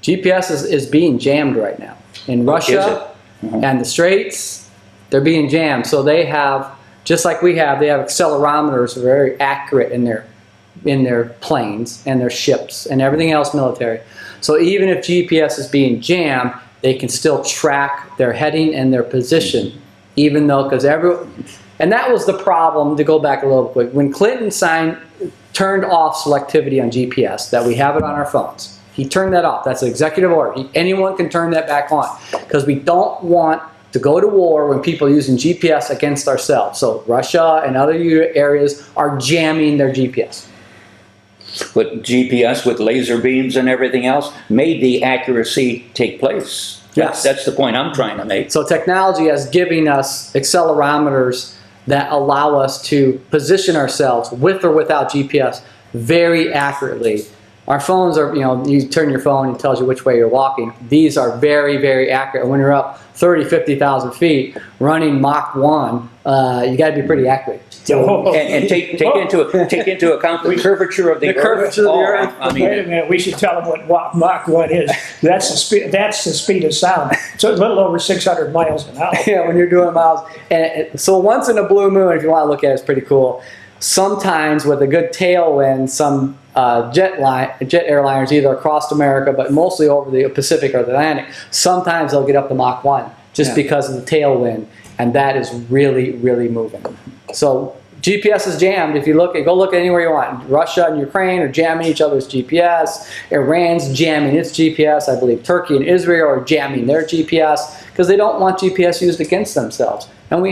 Speaker 2: GPS is being jammed right now. In Russia and the Straits, they're being jammed. So they have, just like we have, they have accelerometers very accurate in their planes and their ships and everything else military. So even if GPS is being jammed, they can still track their heading and their position, even though, and that was the problem, to go back a little quick. When Clinton turned off selectivity on GPS, that we have it on our phones, he turned that off. That's an executive order. Anyone can turn that back on, because we don't want to go to war when people are using GPS against ourselves. So Russia and other areas are jamming their GPS.
Speaker 1: But GPS with laser beams and everything else made the accuracy take place.
Speaker 2: Yes.
Speaker 1: That's the point I'm trying to make.
Speaker 2: So technology is giving us accelerometers that allow us to position ourselves with or without GPS very accurately. Our phones are, you turn your phone and it tells you which way you're walking. These are very, very accurate. When you're up 30, 50,000 feet running Mach 1, you got to be pretty accurate.
Speaker 1: And take into account the curvature of the Earth.
Speaker 2: Curvature of the Earth.
Speaker 1: I mean,
Speaker 3: Wait a minute, we should tell them what Mach 1 is. That's the speed of sound. So it's a little over 600 miles an hour.
Speaker 2: Yeah, when you're doing miles. So once in a blue moon, if you want to look at it, it's pretty cool. Sometimes with a good tailwind, some jet airliners, either across America, but mostly over the Pacific or the Atlantic, sometimes they'll get up to Mach 1 just because of the tailwind, and that is really, really moving. So GPS is jammed. If you go look at anywhere you want. Russia and Ukraine are jamming each other's GPS. Iran's jamming its GPS. I believe Turkey and Israel are jamming their GPS because they don't want GPS used against themselves. And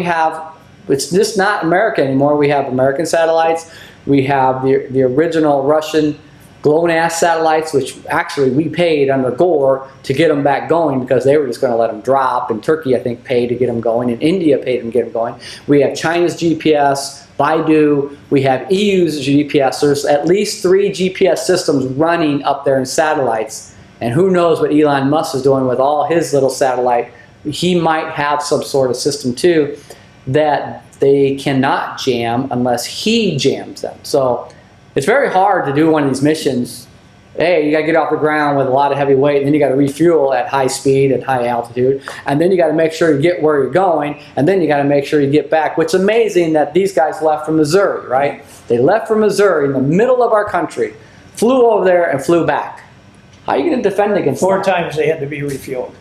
Speaker 2: it's just not America anymore. We have American satellites. We have the original Russian GLONASS satellites, which actually we paid under Gore to get them back going because they were just going to let them drop. And Turkey, I think, paid to get them going. And India paid to get them going. We have China's GPS, Baidu. We have EU's GPS. So there's at least 3 GPS systems running up there in satellites. And who knows what Elon Musk is doing with all his little satellite. He might have some sort of system too that they cannot jam unless he jams them. So it's very hard to do one of these missions. Hey, you got to get off the ground with a lot of heavy weight, and then you got to refuel at high speed, at high altitude, and then you got to make sure you get where you're going, and then you got to make sure you get back. Which is amazing that these guys left from Missouri, right? They left from Missouri in the middle of our country, flew over there, and flew back. How are you going to defend against that?
Speaker 3: 4 times they had to be refueled.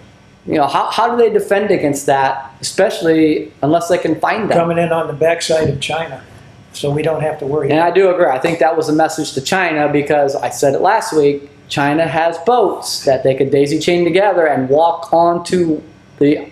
Speaker 2: How do they defend against that, especially unless they can find them?
Speaker 3: Coming in on the backside of China, so we don't have to worry.
Speaker 2: And I do agree. I think that was a message to China because I said it last week, China has boats that they could daisy chain together and walk onto the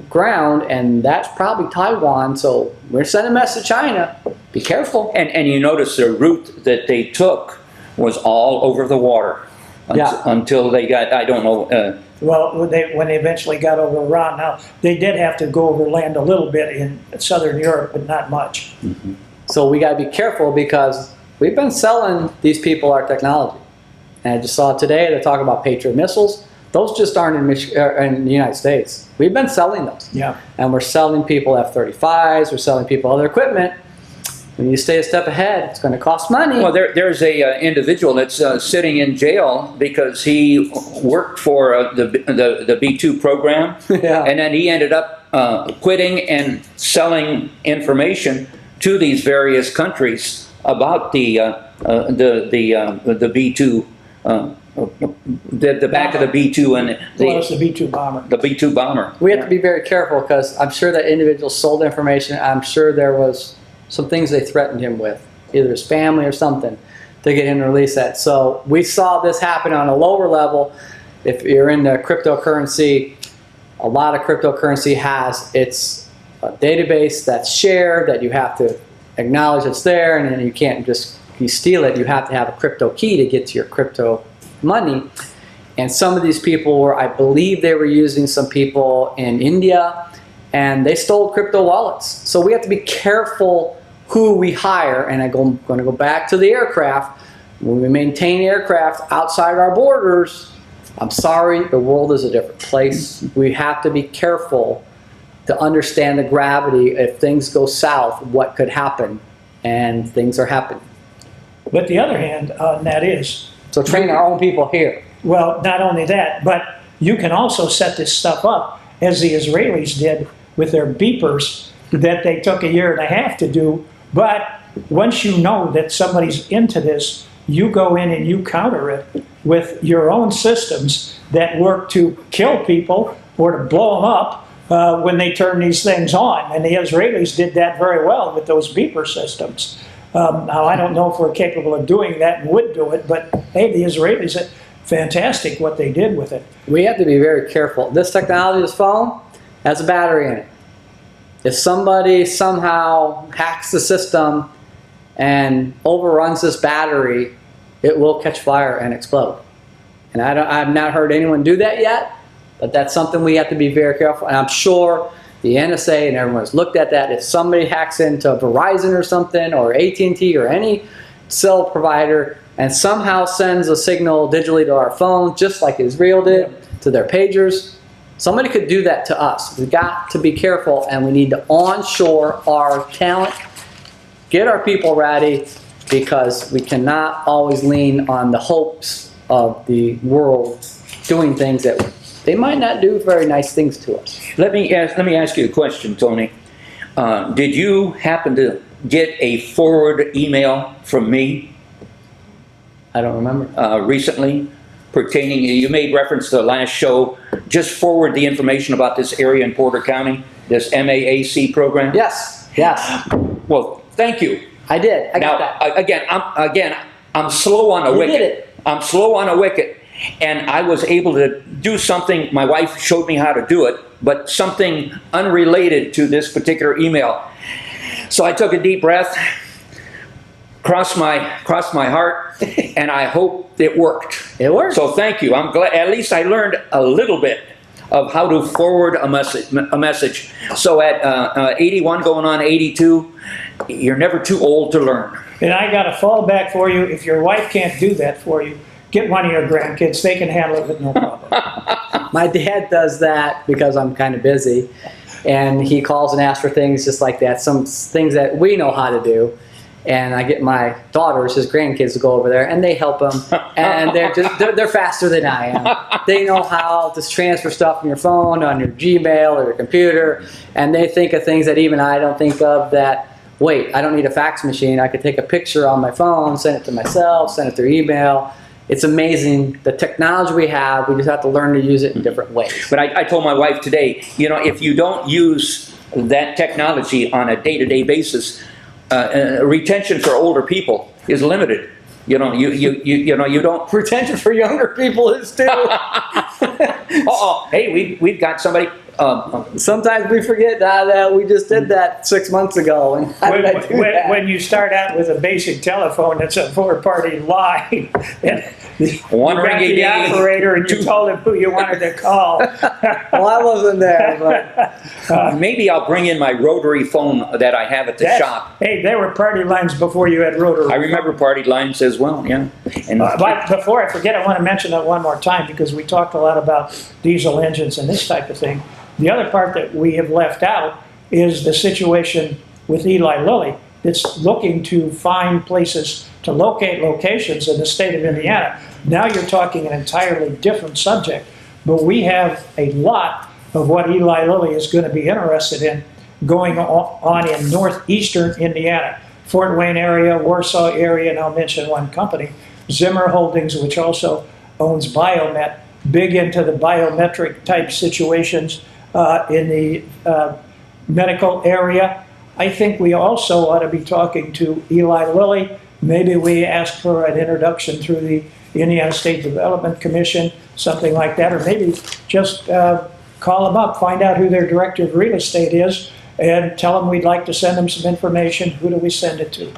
Speaker 2: ground, and that's probably Taiwan. So we're sending a message to China. Be careful.
Speaker 1: and you notice the route that they took was all over the water until they got, I don't know.
Speaker 3: Well, when they eventually got over Iran, now they did have to go over land a little bit in southern Europe, but not much.
Speaker 1: Mm-hmm.
Speaker 2: So we got to be careful because we've been selling these people our technology. And I just saw today they're talking about Patriot missiles. Those just aren't in the United States. We've been selling those.
Speaker 3: Yeah.
Speaker 2: And we're selling people F-35s. We're selling people other equipment. When you stay a step ahead, it's going to cost money.
Speaker 1: Well, there's a individual that's sitting in jail because he worked for the B-2 program, and then he ended up quitting and selling information to these various countries about the B-2, the back of the B-2 and
Speaker 3: It's the B-2 bomber.
Speaker 1: the B-2 bomber.
Speaker 2: We have to be very careful because I'm sure that individual sold information. I'm sure there was some things they threatened him with, either his family or something, to get him to release that. So we saw this happen on a lower level. If you're into cryptocurrency, a lot of cryptocurrency has its database that's shared that you have to acknowledge it's there, and then you can't just you steal it. You have to have a crypto key to get to your crypto money. And some of these people were, I believe they were using some people in India, and they stole crypto wallets. So we have to be careful who we hire. And I'm going to go back to the aircraft. When we maintain aircraft outside our borders, I'm sorry, the world is a different place. We have to be careful to understand the gravity. If things go south, what could happen? And things are happening.
Speaker 3: But the other hand on that is,
Speaker 2: So train our own people here.
Speaker 3: well, not only that, but you can also set this stuff up as the Israelis did with their beepers that they took a year and a half to do. But once you know that somebody's into this, you go in and you counter it with your own systems that work to kill people or to blow them up when they turn these things on. And the Israelis did that very well with those beeper systems. Now, I don't know if we're capable of doing that and would do it, but hey, the Israelis, fantastic what they did with it.
Speaker 2: We have to be very careful. This technology, this phone, has a battery in it. If somebody somehow hacks the system and overruns this battery, it will catch fire and explode. And I've not heard anyone do that yet, but that's something we have to be very careful. And I'm sure the NSA and everyone's looked at that. If somebody hacks into Verizon or something, or AT&T or any cell provider, and somehow sends a signal digitally to our phone, just like Israel did to their pagers, somebody could do that to us. We've got to be careful, and we need to onshore our talent, get our people ready, because we cannot always lean on the hopes of the world doing things that they might not do very nice things to us.
Speaker 1: Let me ask you a question, Tony. Did you happen to get a forward email from me
Speaker 2: I don't remember.
Speaker 1: recently pertaining, you made reference to the last show, just forward the information about this area in Porter County, this MAAC program?
Speaker 2: Yes, yes,
Speaker 1: Well, thank you.
Speaker 2: I did. I got
Speaker 1: Now,
Speaker 2: that.
Speaker 1: I'm slow on a
Speaker 2: You
Speaker 1: wicket.
Speaker 2: did it.
Speaker 1: I'm slow on a wicket, and I was able to do something. My wife showed me how to do it, but something unrelated to this particular email. So I took a deep breath, crossed my heart, and I hope it worked.
Speaker 2: It worked.
Speaker 1: So thank you. I'm glad. At least I learned a little bit of how to forward a message. So at 81 going on 82, you're never too old to learn.
Speaker 3: And I got a fallback for you. If your wife can't do that for you, get one of your grandkids. They can handle it with no problem.
Speaker 2: My dad does that because I'm kind of busy, and he calls and asks for things just like that, some things that we know how to do. And I get my daughters, his grandkids, to go over there, and they help him. And they're faster than I am. They know how to transfer stuff from your phone, on your Gmail or your computer, and they think of things that even I don't think of. That, wait, I don't need a fax machine. I could take a picture on my phone, send it to myself, send it through email. It's amazing the technology we have. We just have to learn to use it in different ways.
Speaker 1: But I told my wife today, you know, if you don't use that technology on a day-to-day basis, retention for older people is limited. You know, you know, you don't.
Speaker 2: Retention for younger people is too.
Speaker 1: Hey, we've got somebody.
Speaker 2: Sometimes we forget that we just did that 6 months ago. And how did I do that?
Speaker 3: When you start out with a basic telephone, it's a four-party line. And
Speaker 1: One
Speaker 3: you got
Speaker 1: ring a
Speaker 3: the
Speaker 1: day,
Speaker 3: operator, and you told him who you wanted to call.
Speaker 2: Well, I wasn't there, but
Speaker 1: Maybe I'll bring in my rotary phone that I have at the shop.
Speaker 3: Hey, there were party lines before you had rotary.
Speaker 1: I remember party lines as well, yeah. And
Speaker 3: But before I forget, I want to mention that one more time because we talked a lot about diesel engines and this type of thing. The other part that we have left out is the situation with Eli Lilly that's looking to find places to locate locations in the state of Indiana. Now you're talking an entirely different subject, but we have a lot of what Eli Lilly is going to be interested in going on in northeastern Indiana. Fort Wayne area, Warsaw area, and I'll mention one company, Zimmer Holdings, which also owns Biomet, big into the biometric type situations in the medical area. I think we also ought to be talking to Eli Lilly. Maybe we ask for an introduction through the Indiana State Development Commission, something like that, or maybe just call them up, find out who their director of real estate is, and tell them we'd like to send them some information. Who do we send it to?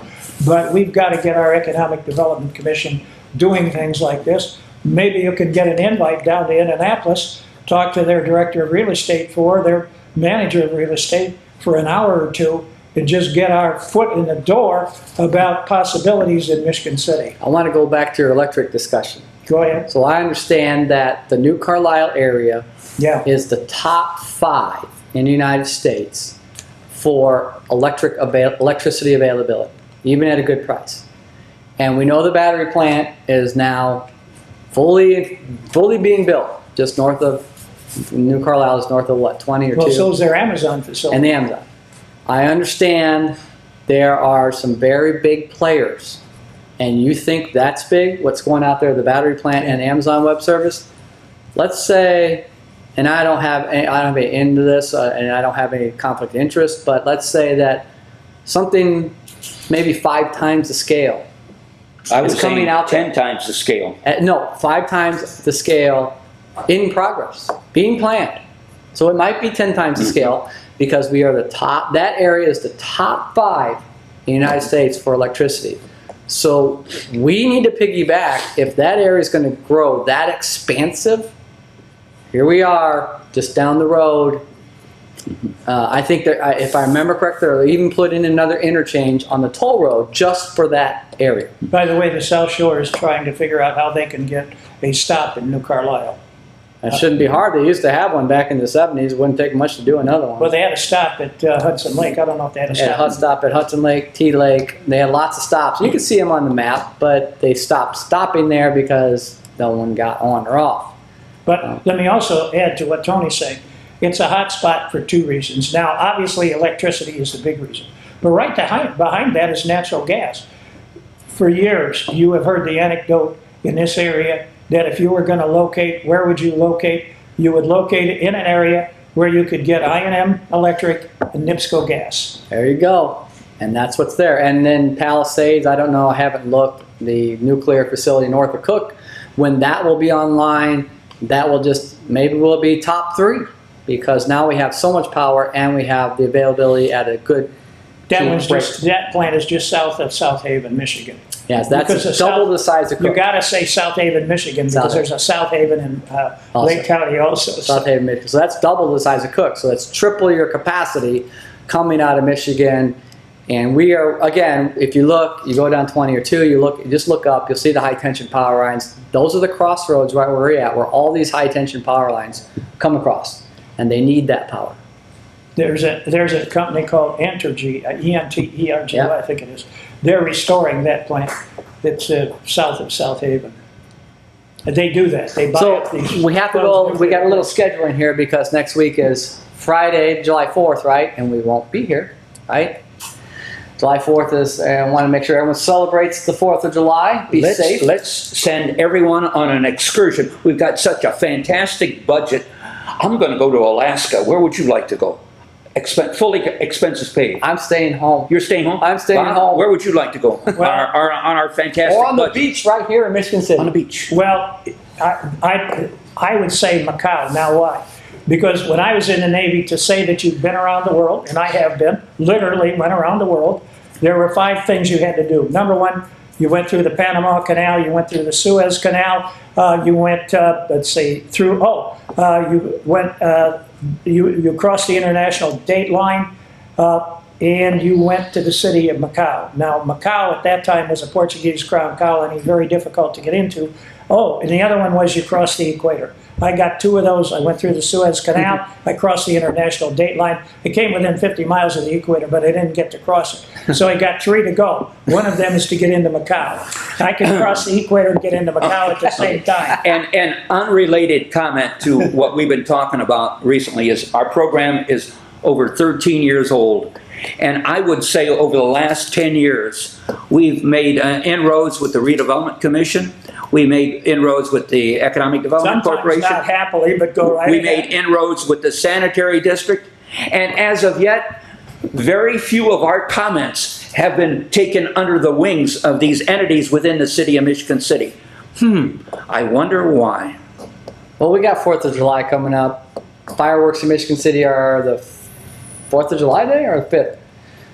Speaker 3: But we've got to get our Economic Development Commission doing things like this. Maybe you could get an invite down to Indianapolis, talk to their director of real estate for their manager of real estate for an hour or two, and just get our foot in the door about possibilities in Michigan City.
Speaker 2: I want to go back to your electric discussion.
Speaker 3: Go ahead.
Speaker 2: So I understand that the New Carlisle area
Speaker 3: Yeah.
Speaker 2: is the top 5 in the United States for electricity availability, even at a good price. And we know the battery plant is now fully being built, just north of, New Carlisle is north of what, 20 or 2?
Speaker 3: Well, so is their Amazon facility.
Speaker 2: And the Amazon. I understand there are some very big players, and you think that's big, what's going out there, the battery plant and Amazon Web Service? Let's say, and I don't have any into this, and I don't have any conflict of interest, but let's say that something maybe 5 times the scale.
Speaker 1: I was
Speaker 2: It's coming
Speaker 1: saying
Speaker 2: out
Speaker 1: 10 times the scale.
Speaker 2: No, 5 times the scale in progress, being planned. So it might be 10 times the scale because we are the top, that area is the top 5 in the United States for electricity. So we need to piggyback. If that area is going to grow that expansive, here we are just down the road. I think that if I remember correctly, they'll even put in another interchange on the toll road just for that area.
Speaker 3: By the way, the South Shore is trying to figure out how they can get a stop in New Carlisle.
Speaker 2: It shouldn't be hard. They used to have one back in the 70s. It wouldn't take much to do another one.
Speaker 3: Well, they had a stop at Hudson Lake. I don't know if they had a
Speaker 2: They had a hut
Speaker 3: stop.
Speaker 2: stop at Hudson Lake, T Lake. They had lots of stops. You can see them on the map, but they stopped stopping there because no one got on or off.
Speaker 3: But let me also add to what Tony's saying. It's a hot spot for 2 reasons. Now, obviously, electricity is the big reason. But right behind that is natural gas. For years, you have heard the anecdote in this area that if you were going to locate, where would you locate? You would locate it in an area where you could get I&M Electric and NIPSCO gas.
Speaker 2: There you go. And that's what's there. And then Palisades, I don't know, I haven't looked, the nuclear facility north of Cook, when that will be online, that will just, maybe will be top 3. Because now we have so much power and we have the availability at a good
Speaker 3: That plant is just south of South Haven, Michigan.
Speaker 2: Yes,
Speaker 3: Because
Speaker 2: that's
Speaker 3: the
Speaker 2: double
Speaker 3: South-
Speaker 2: the size of
Speaker 3: You
Speaker 2: Cook.
Speaker 3: gotta say South Haven, Michigan,
Speaker 2: South
Speaker 3: because there's a South Haven in Lake County also.
Speaker 2: South Haven, Michigan. So that's double the size of Cook. So that's triple your capacity coming out of Michigan. And we are, again, if you look, you go down 20 or 2, you just look up, you'll see the high tension power lines. Those are the crossroads right where we're at, where all these high tension power lines come across. And they need that power.
Speaker 3: There's a company called Entergy, E-N-T-E-R-G-Y,
Speaker 2: Yeah.
Speaker 3: I think it is. They're restoring that plant that's south of South Haven. They do that. They buy up
Speaker 2: So
Speaker 3: these.
Speaker 2: we have to go, we got a little scheduling here because next week is Friday, July 4th, right? And we won't be here, right? July 4th is, I want to make sure everyone celebrates the 4th of July. Be safe.
Speaker 1: Let's send everyone on an excursion. We've got such a fantastic budget. I'm going to go to Alaska. Where would you like to go? Fully expenses paid.
Speaker 2: I'm staying home.
Speaker 1: You're staying home?
Speaker 2: I'm staying
Speaker 1: Bob,
Speaker 2: home.
Speaker 1: Where would you like to go? on our fantastic
Speaker 2: Or on the
Speaker 1: budget?
Speaker 2: beach right here in Michigan City.
Speaker 1: On the beach.
Speaker 3: Well, I would say Macau. Now why? Because when I was in the Navy, to say that you've been around the world, and I have been, literally went around the world, there were 5 things you had to do. Number 1, you went through the Panama Canal, you went through the Suez Canal, you went, you crossed the international date line, and you went to the city of Macau. Now, Macau at that time was a Portuguese crown colony, very difficult to get into. Oh, and the other one was you crossed the equator. I got 2 of those. I went through the Suez Canal. I crossed the international date line. I came within 50 miles of the equator, but I didn't get to cross it. So I got 3 to go. One of them is to get into Macau. I can cross the equator and get into Macau at the same time.
Speaker 1: And an unrelated comment to what we've been talking about recently is our program is over 13 years old. And I would say over the last 10 years, we've made inroads with the Redevelopment Commission. We made inroads with the Economic Development
Speaker 3: Sometimes
Speaker 1: Corporation.
Speaker 3: not happily, but go right
Speaker 1: We
Speaker 3: ahead.
Speaker 1: made inroads with the Sanitary District. And as of yet, very few of our comments have been taken under the wings of these entities within the city of Michigan City. I wonder why.
Speaker 2: Well, we got 4th of July coming up. Fireworks in Michigan City are the 4th of July day or the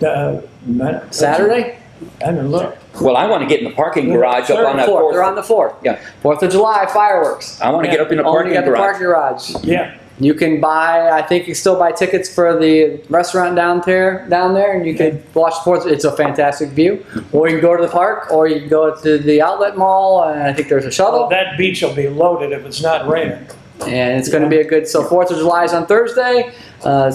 Speaker 2: 5th? Saturday?
Speaker 3: I haven't looked.
Speaker 1: Well, I want to get in the parking garage up on that
Speaker 2: 4th. They're on
Speaker 1: fourth.
Speaker 2: the 4th.
Speaker 1: Yeah.
Speaker 2: 4th of July, fireworks.
Speaker 1: I want to get up in the
Speaker 2: Only
Speaker 1: parking
Speaker 2: got the
Speaker 1: garage.
Speaker 2: parking garage.
Speaker 3: Yeah.
Speaker 2: You can buy, I think you can still buy tickets for the restaurant down there, and you could watch sports. It's a fantastic view. Or you can go to the park, or you can go to the outlet mall, and I think there's a
Speaker 3: Well,
Speaker 2: shuttle.
Speaker 3: that beach will be loaded if it's not raining.
Speaker 2: And it's going to be a good, so 4th of July is on Thursday. I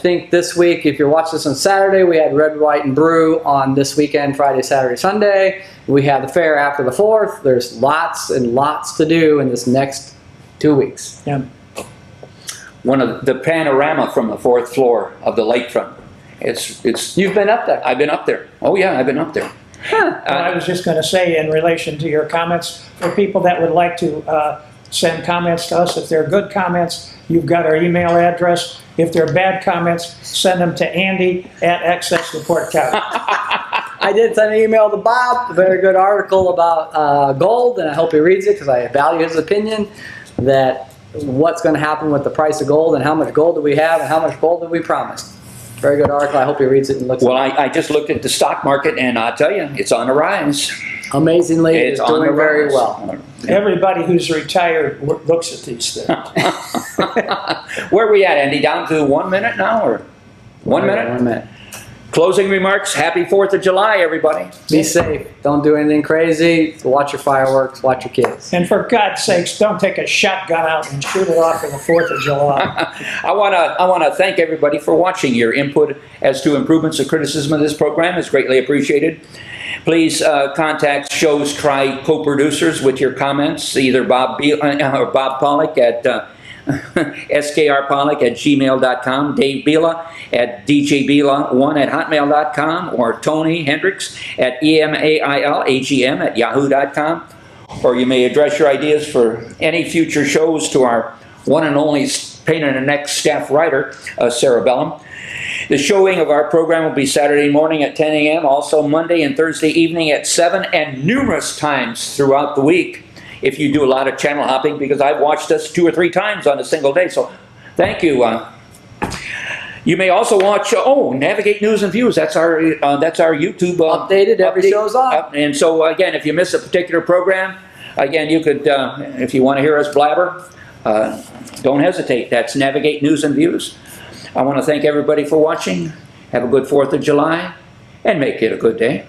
Speaker 2: think this week, if you're watching this on Saturday, we had Red, White, and Brew on this weekend, Friday, Saturday, Sunday. We have the fair after the 4th. There's lots and lots to do in this next 2 weeks.
Speaker 3: Yeah.
Speaker 1: One of the panorama from the 4th floor of the lakefront. It's.
Speaker 2: You've been up there.
Speaker 1: I've been up there. Oh yeah, I've been up there.
Speaker 2: Huh.
Speaker 3: Well, I was just going to say, in relation to your comments, for people that would like to send comments to us, if they're good comments, you've got our email address. If they're bad comments, send them to Andy at Access Report County.
Speaker 2: I did send an email to Bob, a very good article about gold, and I hope he reads it because I value his opinion that what's going to happen with the price of gold and how much gold do we have and how much gold did we promise. Very good article. I hope he reads it and looks
Speaker 1: Well,
Speaker 2: at it.
Speaker 1: I just looked at the stock market, and I'll tell you, it's on the rise.
Speaker 2: Amazingly, it's
Speaker 1: on the
Speaker 2: doing very
Speaker 1: rise.
Speaker 2: well.
Speaker 3: Everybody who's retired looks at these things.
Speaker 1: Where are we at, Andy? Down to 1 minute now, or 1 minute?
Speaker 2: 1 minute.
Speaker 1: Closing remarks. Happy 4th of July, everybody.
Speaker 2: Be safe. Don't do anything crazy. Watch your fireworks. Watch your kids.
Speaker 3: And for God's sakes, don't take a shotgun out and shoot it off on the 4th of July.
Speaker 1: I want to thank everybody for watching. Your input as to improvements or criticism of this program is greatly appreciated. Please contact Show's Try co-producers with your comments, either Bob Pollock at skrpollock@gmail.com, Dave Bila at djbila1@hotmail.com, or Tony Hendricks at emailagm@yahoo.com. Or you may address your ideas for any future shows to our one and only pain in the neck staff writer, Sarah Bellum. The showing of our program will be Saturday morning at 10 a.m., also Monday and Thursday evening at 7, and numerous times throughout the week if you do a lot of channel hopping, because I've watched us 2 or 3 times on a single day. So thank you. You may also watch, Navigate News and Views. That's our YouTube.
Speaker 2: Updated, every show's on.
Speaker 1: And so again, if you miss a particular program, again, you could, if you want to hear us blabber, don't hesitate. That's Navigate News and Views. I want to thank everybody for watching. Have a good 4th of July, and make it a good day.